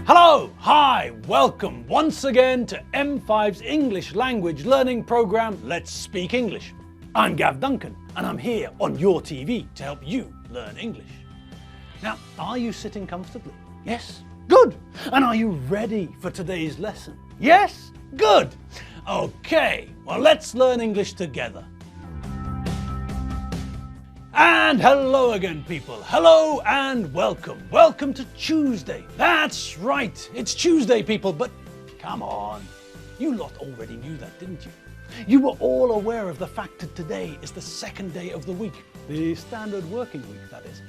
Hello, hi, welcome once again to M5's English language learning program, Let's Speak English. I'm Gav Duncan and I'm here on your TV to help you learn English. Now, are you sitting comfortably? Yes? Good! And are you ready for today's lesson? Yes? Good! Okay, well let's learn English together. And hello again, people. Hello and welcome. Welcome to Tuesday. That's right, it's Tuesday, people, but come on. You lot already knew that, didn't you? You were all aware of the fact that today is the second day of the week, the standard working week, that is.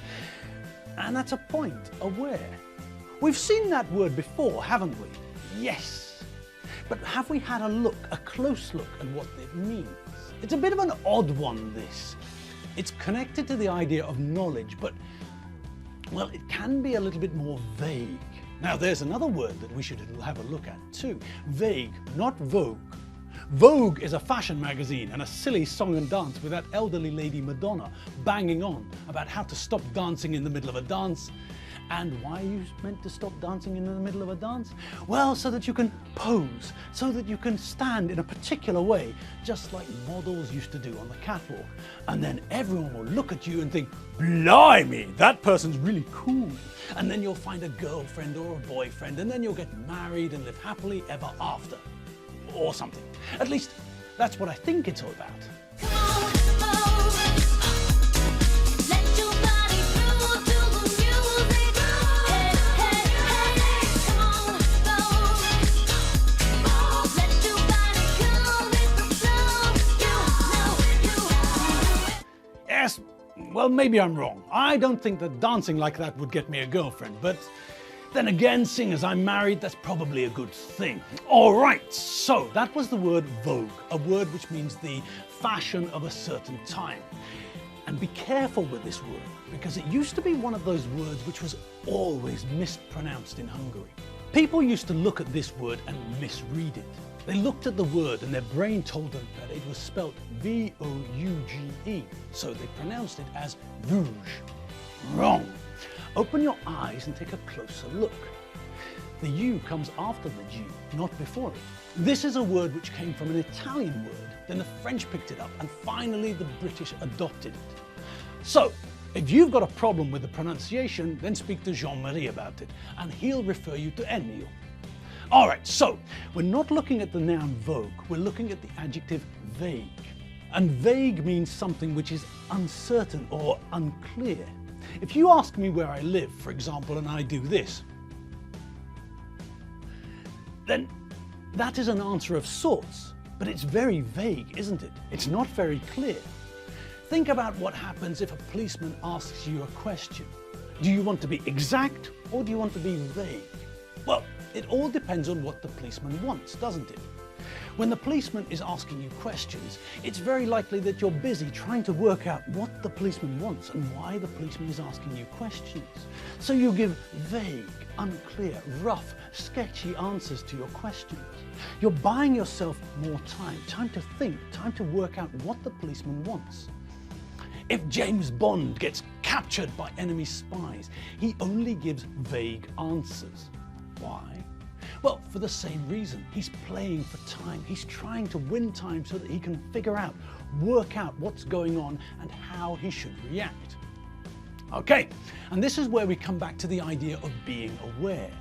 And that's a point, aware. We've seen that word before, haven't we? Yes. But have we had a close look at what it means? It's a bit of an odd one, this. It's connected to the idea of knowledge, but, well, it can be a little bit more vague. Now, there's another word that we should have a look at too. Vague, not Vogue. Vogue is a fashion magazine and a silly song and dance with that elderly lady Madonna banging on about how to stop dancing in the middle of a dance. And why are you meant to stop dancing in the middle of a dance? Well, so that you can pose, so that you can stand in a particular way, just like models used to do on the catwalk. And then everyone will look at you and think, blimey, that person's really cool. And then you'll find a girlfriend or a boyfriend, and then you'll get married and live happily ever after. Or something. At least, that's what I think it's all about. Yes, well, maybe I'm wrong. I don't think that dancing like that would get me a girlfriend, but then again, seeing as I'm married, that's probably a good thing. All right, so that was the word vogue, a word which means the fashion of a certain time. And be careful with this word, because it used to be one of those words which was always mispronounced in Hungary. People used to look at this word and misread it. They looked at the word and their brain told them that it was spelt V-O-U-G-E, so they pronounced it as rouge. Wrong. Open your eyes and take a closer look. The U comes after the G, not before it. This is a word which came from an Italian word, then the French picked it up, and finally the British adopted it. So, if you've got a problem with the pronunciation, then speak to Jean-Marie about it, and he'll refer you to Ennio. All right, so we're not looking at the noun vogue, we're looking at the adjective vague. And vague means something which is uncertain or unclear. If you ask me where I live, for example, and I do this, then that is an answer of sorts, but it's very vague, isn't it? It's not very clear. Think about what happens if a policeman asks you a question. Do you want to be exact or do you want to be vague? Well, it all depends on what the policeman wants, doesn't it? When the policeman is asking you questions, it's very likely that you're busy trying to work out what the policeman wants and why the policeman is asking you questions. So you give vague, unclear, rough, sketchy answers to your questions. You're buying yourself more time to think, time to work out what the policeman wants. If James Bond gets captured by enemy spies, he only gives vague answers. Why? Well, for the same reason. He's playing for time. He's trying to win time so that he can work out what's going on and how he should react. Okay, and this is where we come back to the idea of being aware.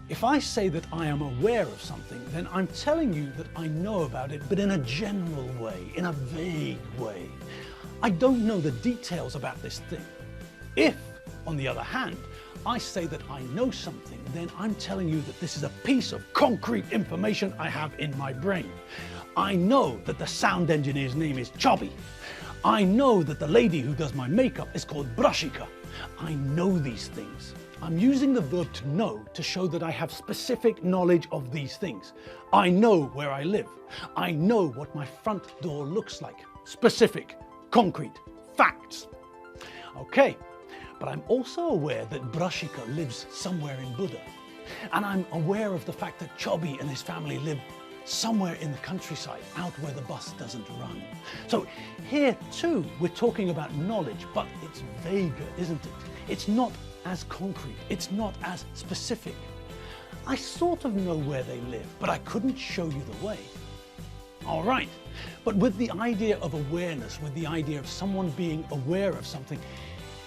If I say that I am aware of something, then I'm telling you that I know about it, but in a general way, in a vague way. I don't know the details about this thing. If, on the other hand, I say that I know something, then I'm telling you that this is a piece of concrete information I have in my brain. I know that the sound engineer's name is Chubby. I know that the lady who does my makeup is called Brashika. I know these things. I'm using the verb to know to show that I have specific knowledge of these things. I know where I live. I know what my front door looks like. Specific, concrete, facts. Okay. But I'm also aware that Brashika lives somewhere in Buddha. And I'm aware of the fact that Chubby and his family live somewhere in the countryside, out where the bus doesn't run. So here too, we're talking about knowledge, but it's vaguer, isn't it? It's not as concrete, it's not as specific. I sort of know where they live, but I couldn't show you the way. All right, but with the idea of awareness, with the idea of someone being aware of something,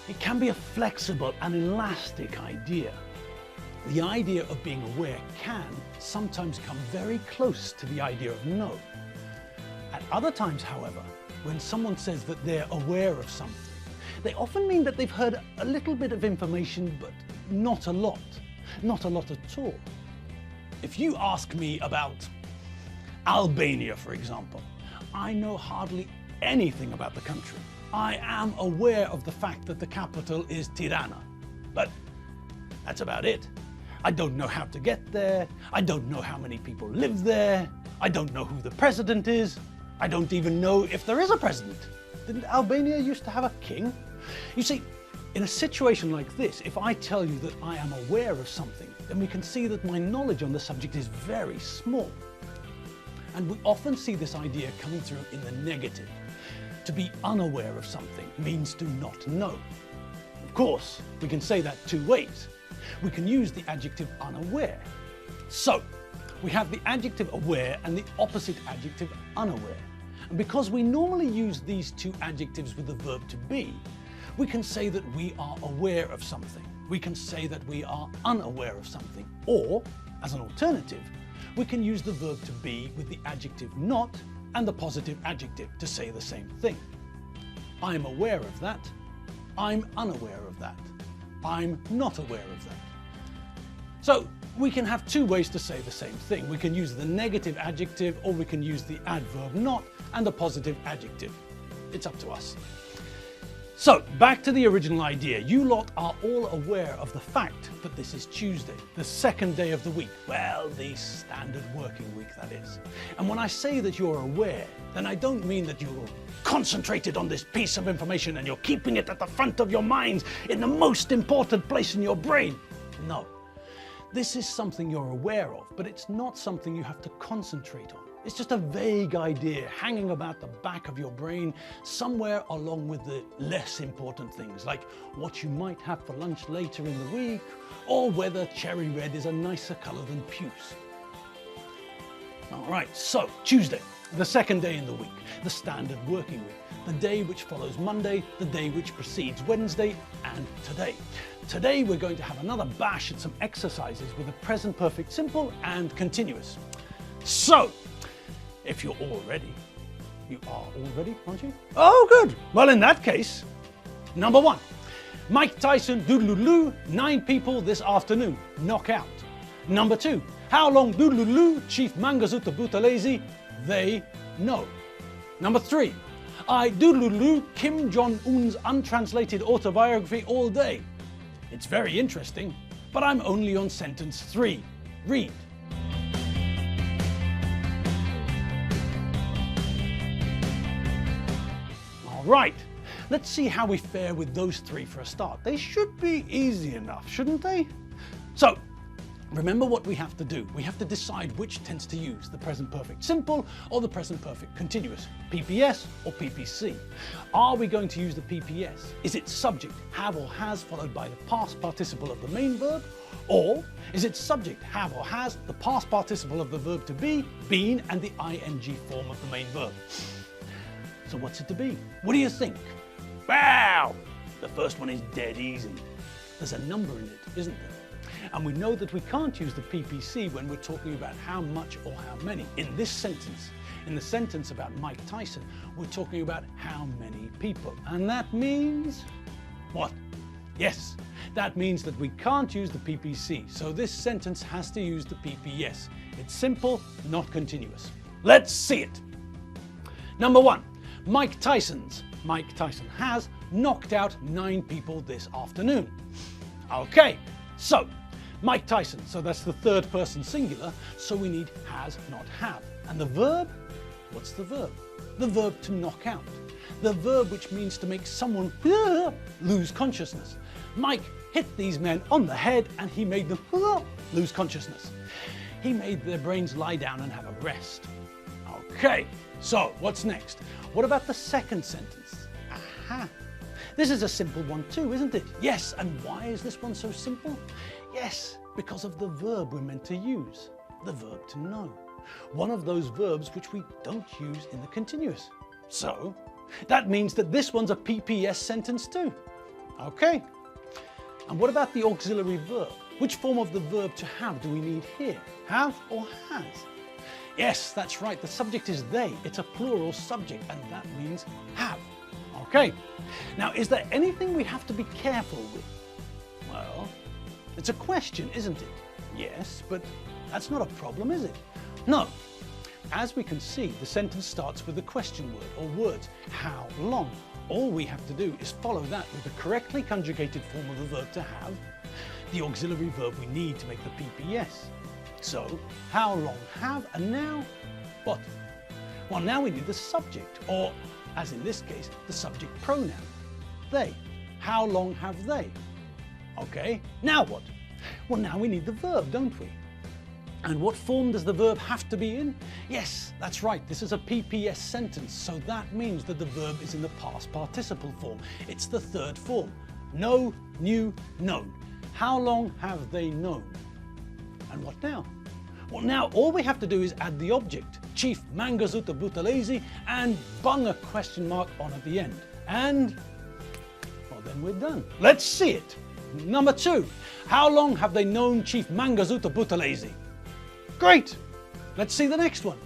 it can be a flexible and elastic idea. The idea of being aware can sometimes come very close to the idea of know. At other times, however, when someone says that they're aware of something, they often mean that they've heard a little bit of information, but not a lot at all. If you ask me about Albania, for example, I know hardly anything about the country. I am aware of the fact that the capital is Tirana, but that's about it. I don't know how to get there. I don't know how many people live there. I don't know who the president is. I don't even know if there is a president. Didn't Albania used to have a king? You see, in a situation like this, if I tell you that I am aware of something, then we can see that my knowledge on the subject is very small. And we often see this idea coming through in the negative. To be unaware of something means to not know. Of course, we can say that two ways. We can use the adjective unaware. So, we have the adjective aware and the opposite adjective unaware. And because we normally use these two adjectives with the verb to be, we can say that we are aware of something. We can say that we are unaware of something. Or, as an alternative, we can use the verb to be with the adjective not and the positive adjective to say the same thing. I'm aware of that. I'm unaware of that. I'm not aware of that. So we can have two ways to say the same thing. We can use the negative adjective, or we can use the adverb not and the positive adjective. It's up to us. So back to the original idea. You lot are all aware of the fact that this is Tuesday, the second day of the week. Well, the standard working week, that is. And when I say that you're aware, then I don't mean that you're concentrated on this piece of information and you're keeping it at the front of your minds in the most important place in your brain. No. This is something you're aware of, but it's not something you have to concentrate on. It's just a vague idea hanging about the back of your brain somewhere along with the less important things, like what you might have for lunch later in the week, or whether cherry red is a nicer colour than puce. All right, so Tuesday, the second day in the week, the standard working week, the day which follows Monday, the day which precedes Wednesday, and today. Today we're going to have another bash at some exercises with the present perfect simple and continuous. So, if you're all ready, you are all ready, aren't you? Oh, good. Well, in that case, number one, Mike Tyson doodaloo 9 people this afternoon, knockout. Number two, how long doodaloo Chief Mangosuthu Buthelezi, they know. Number three, I doodaloo Kim Jong-un's untranslated autobiography all day. It's very interesting, but I'm only on sentence 3. Read. All right, let's see how we fare with those 3 for a start. They should be easy enough, shouldn't they? So, remember what we have to do. We have to decide which tense to use, the present perfect simple or the present perfect continuous, PPS or PPC. Are we going to use the PPS? Is it subject, have or has, followed by the past participle of the main verb? Or is it subject, have or has, the past participle of the verb to be, been, and the ing form of the main verb? So what's it to be? What do you think? Wow! The first one is dead easy. There's a number in it, isn't there? And we know that we can't use the PPC when we're talking about how much or how many. In this sentence, in the sentence about Mike Tyson, we're talking about how many people. And that means what? Yes, that means that we can't use the PPC. So this sentence has to use the PPS. It's simple, not continuous. Let's see it. Number one, Mike Tyson has knocked out 9 people this afternoon. Okay, so Mike Tyson, so that's the third person singular, so we need has, not have. And the verb? What's the verb? The verb to knock out. The verb which means to make someone lose consciousness. Mike hit these men on the head and he made them lose consciousness. He made their brains lie down and have a rest. Okay, so what's next? What about the second sentence? Aha. This is a simple one too, isn't it? Yes, and why is this one so simple? Yes, because of the verb we're meant to use, the verb to know. One of those verbs which we don't use in the continuous. So, that means that this one's a PPS sentence too. Okay. And what about the auxiliary verb? Which form of the verb to have do we need here? Have or has? Yes, that's right, the subject is they. It's a plural subject and that means have. Okay. Now, is there anything we have to be careful with? Well, it's a question, isn't it? Yes, but that's not a problem, is it? No. As we can see, the sentence starts with the question word or words, how long. All we have to do is follow that with the correctly conjugated form of the verb to have, the auxiliary verb we need to make the PPS. So, how long have, and now what? Well, now we need the subject, or as in this case, the subject pronoun, they. How long have they? Okay, now what? Well, now we need the verb, don't we? And what form does the verb have to be in? Yes, that's right, this is a PPS sentence, so that means that the verb is in the past participle form. It's the third form. Know, knew, known. How long have they known? And what now? Well, now all we have to do is add the object, Chief Mangazuta Buthelezi, and bung a question mark on at the end. And, well, then we're done. Let's see it. Number 2, how long have they known Chief Mangazuta Buthelezi? Great! Let's see the next one.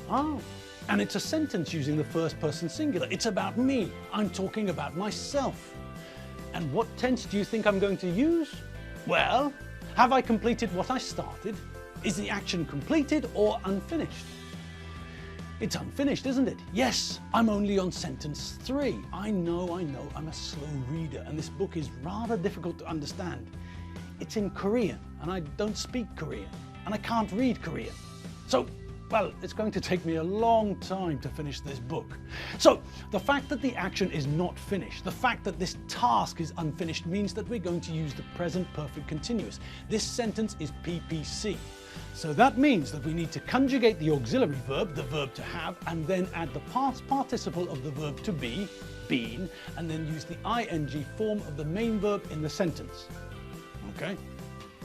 Oh, and it's a sentence using the first person singular. It's about me. I'm talking about myself. And what tense do you think I'm going to use? Well, have I completed what I started? Is the action completed or unfinished? It's unfinished, isn't it? Yes, I'm only on sentence 3. I know, I'm a slow reader and this book is rather difficult to understand. It's in Korean and I don't speak Korean. And I can't read Korean. So, well, it's going to take me a long time to finish this book. So, the fact that the action is not finished, the fact that this task is unfinished means that we're going to use the present perfect continuous. This sentence is PPC. So that means that we need to conjugate the auxiliary verb, the verb to have, and then add the past participle of the verb to be, been, and then use the ing form of the main verb in the sentence. Okay?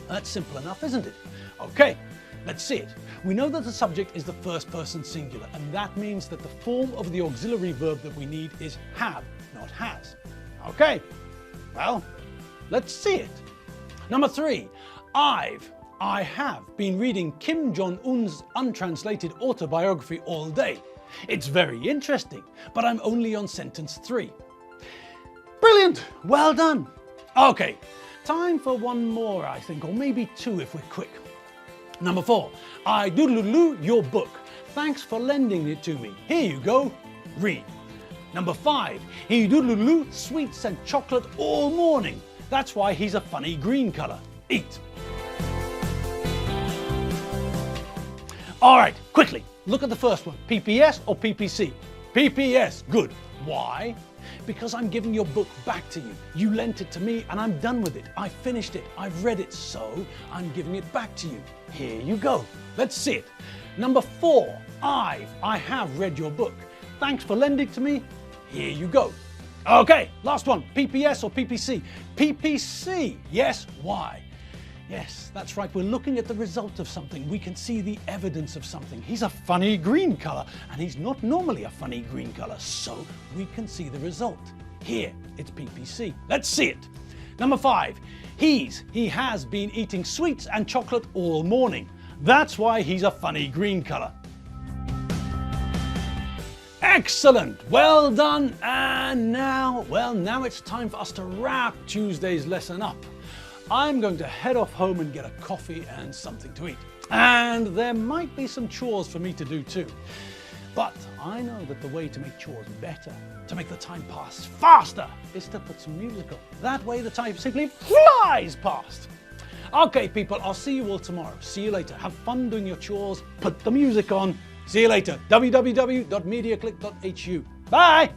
That's simple enough, isn't it? Okay, let's see it. We know that the subject is the first person singular, and that means that the form of the auxiliary verb that we need is have, not has. Okay, well, let's see it. Number 3, I have been reading Kim Jong-un's untranslated autobiography all day. It's very interesting, but I'm only on sentence 3. Brilliant, well done. Okay, time for one more, I think, or maybe 2 if we're quick. Number 4, I doodle-loo your book. Thanks for lending it to me. Here you go, read. Number 5, he doodle-loo sweets and chocolate all morning. That's why he's a funny green colour. Eat. All right, quickly, look at the first one. PPS or PPC? PPS, good. Why? Because I'm giving your book back to you. You lent it to me and I'm done with it. I finished it. I've read it, so I'm giving it back to you. Here you go. Let's see it. Number 4, I have read your book. Thanks for lending it to me. Here you go. Okay, last one. PPS or PPC? PPC. Yes, why? Yes, that's right. We're looking at the result of something. We can see the evidence of something. He's a funny green colour, and he's not normally a funny green colour, so we can see the result. Here, it's PPC. Let's see it. Number 5, he has been eating sweets and chocolate all morning. That's why he's a funny green colour. Excellent, well done. And now it's time for us to wrap Tuesday's lesson up. I'm going to head off home and get a coffee and something to eat. And there might be some chores for me to do too. But I know that the way to make chores better, to make the time pass faster, is to put some music on. That way the time simply flies past. Okay people, I'll see you all tomorrow. See you later. Have fun doing your chores. Put the music on. See you later. www.mediaclick.hu. Bye!